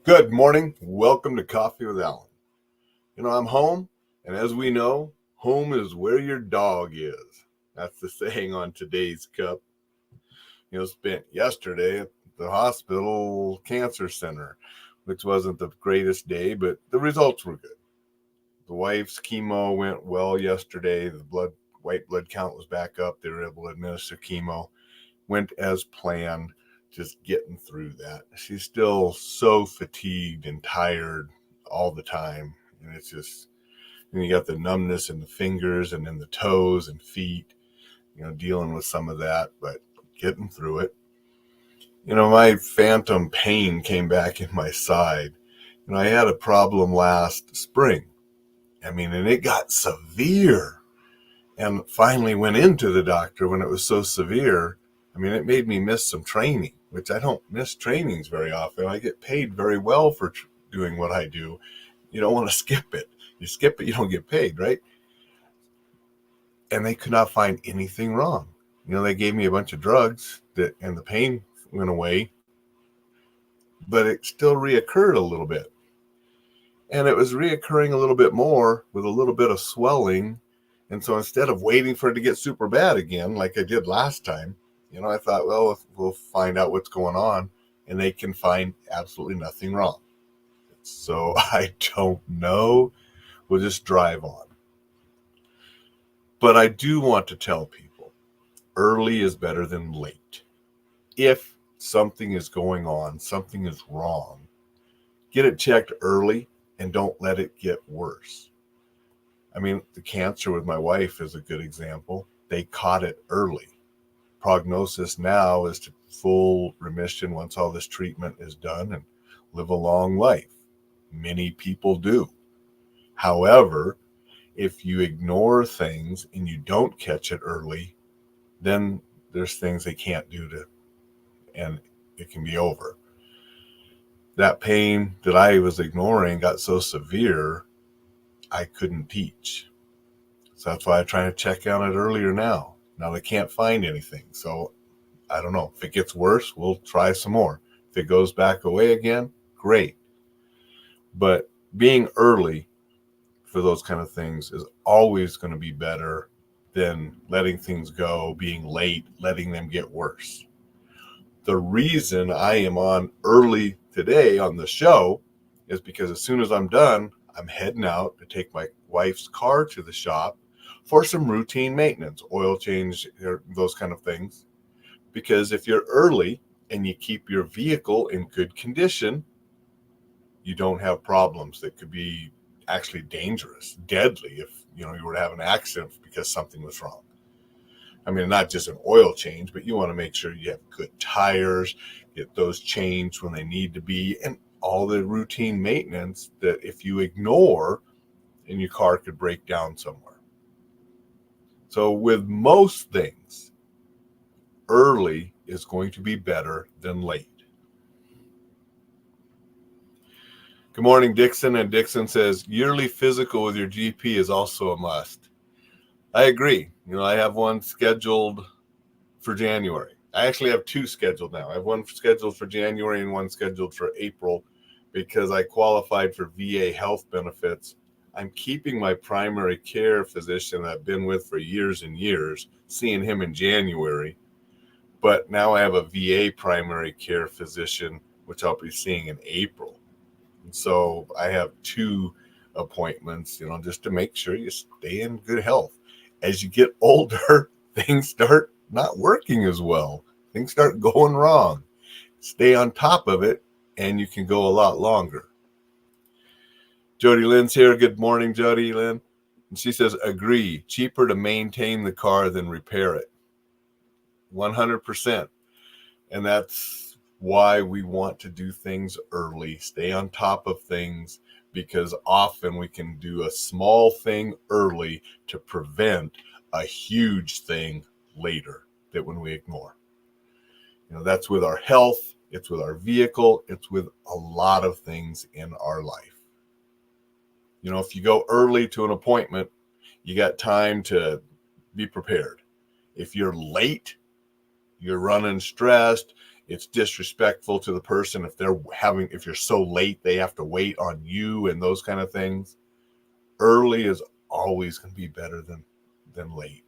Good morning. Welcome to Coffee with Alain. I'm home, and as we know, home is where your dog is. That's the saying on today's cup. Spent yesterday at the hospital cancer center, which wasn't the greatest day, but the results were good. The wife's chemo went well yesterday. The white blood count was back up. They were able to administer chemo. Went as planned, just getting through that. She's still so fatigued and tired all the time. And it's just, you got the numbness in the fingers and in the toes and feet, dealing with some of that, but getting through it. My phantom pain came back in my side. I had a problem last spring. And it got severe. And finally went into the doctor when it was so severe. It made me miss some training, which I don't miss trainings very often. I get paid very well for doing what I do. You don't want to skip it. You skip it, you don't get paid, right? And they could not find anything wrong. They gave me a bunch of drugs and the pain went away, but it still reoccurred a little bit. And it was reoccurring a little bit more with a little bit of swelling. And so instead of waiting for it to get super bad again, like I did last time, I thought, well, we'll find out what's going on. And they can find absolutely nothing wrong. So I don't know. We'll just drive on. But I do want to tell people early is better than late. If something is going on, something is wrong, get it checked early and don't let it get worse. The cancer with my wife is a good example. They caught it early. Prognosis now is to full remission once all this treatment is done and live a long life. Many people do. However, if you ignore things and you don't catch it early, then there's things they can't do and it can be over. That pain that I was ignoring got so severe, I couldn't teach. So that's why I try to check on it earlier now. Now they can't find anything. So I don't know. If it gets worse, we'll try some more. If it goes back away again, great. But being early for those kind of things is always going to be better than letting things go, being late, letting them get worse. The reason I am on early today on the show is because as soon as I'm done, I'm heading out to take my wife's car to the shop for some routine maintenance, oil change, those kind of things. Because if you're early and you keep your vehicle in good condition, you don't have problems that could be actually dangerous, deadly if you were to have an accident because something was wrong. Not just an oil change, but you want to make sure you have good tires, get those changed when they need to be, and all the routine maintenance that if you ignore, and your car could break down somewhere. So with most things, early is going to be better than late. Good morning, Dixon. And Dixon says, yearly physical with your GP is also a must. I agree. I have one scheduled for January. I actually have two scheduled now. I have one scheduled for January and one scheduled for April because I qualified for VA health benefits. I'm keeping my primary care physician that I've been with for years and years, seeing him in January. But now I have a VA primary care physician, which I'll be seeing in April. And so I have two appointments, just to make sure you stay in good health. As you get older, things start not working as well. Things start going wrong. Stay on top of it, and you can go a lot longer. Jody Lynn's here. Good morning, Jody Lynn. And she says, agree. Cheaper to maintain the car than repair it. 100%. And that's why we want to do things early, stay on top of things, because often we can do a small thing early to prevent a huge thing later that when we ignore. That's with our health, it's with our vehicle, it's with a lot of things in our life. If you go early to an appointment, you got time to be prepared. If you're late, you're running stressed, It's disrespectful to the person if you're so late, they have to wait on you and those kind of things. Early is always going to be better than late.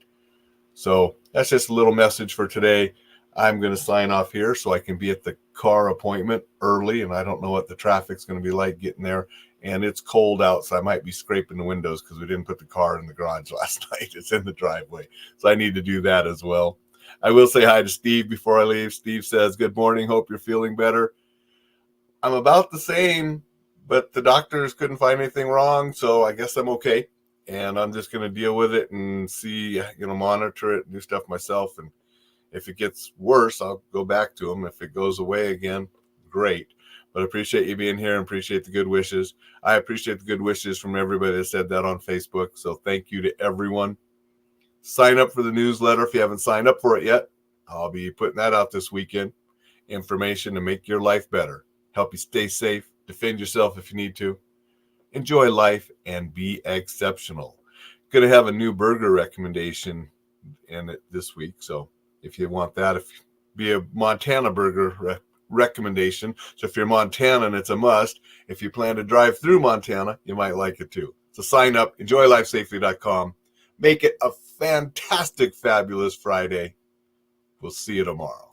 So that's just a little message for today. I'm going to sign off here so I can be at the car appointment early, and I don't know what the traffic's going to be like getting there. And it's cold out, so I might be scraping the windows because we didn't put the car in the garage last night. It's in the driveway, so I need to do that as well. I will say hi to Steve before I leave. Steve says, good morning. Hope you're feeling better. I'm about the same, but the doctors couldn't find anything wrong, so I guess I'm okay. And I'm just going to deal with it and see, monitor it and do stuff myself. And if it gets worse, I'll go back to them. If it goes away again, great. But I appreciate you being here and appreciate the good wishes. I appreciate the good wishes from everybody that said that on Facebook. So thank you to everyone. Sign up for the newsletter if you haven't signed up for it yet. I'll be putting that out this weekend. Information to make your life better. Help you stay safe. Defend yourself if you need to. Enjoy life and be exceptional. Going to have a new burger recommendation in it this week. So if you want that, be a Montana burger recommendation. So if you're Montanan, it's a must. If you plan to drive through Montana, you might like it too. So sign up, enjoylifesafely.com. Make it a fantastic, fabulous Friday. We'll see you tomorrow.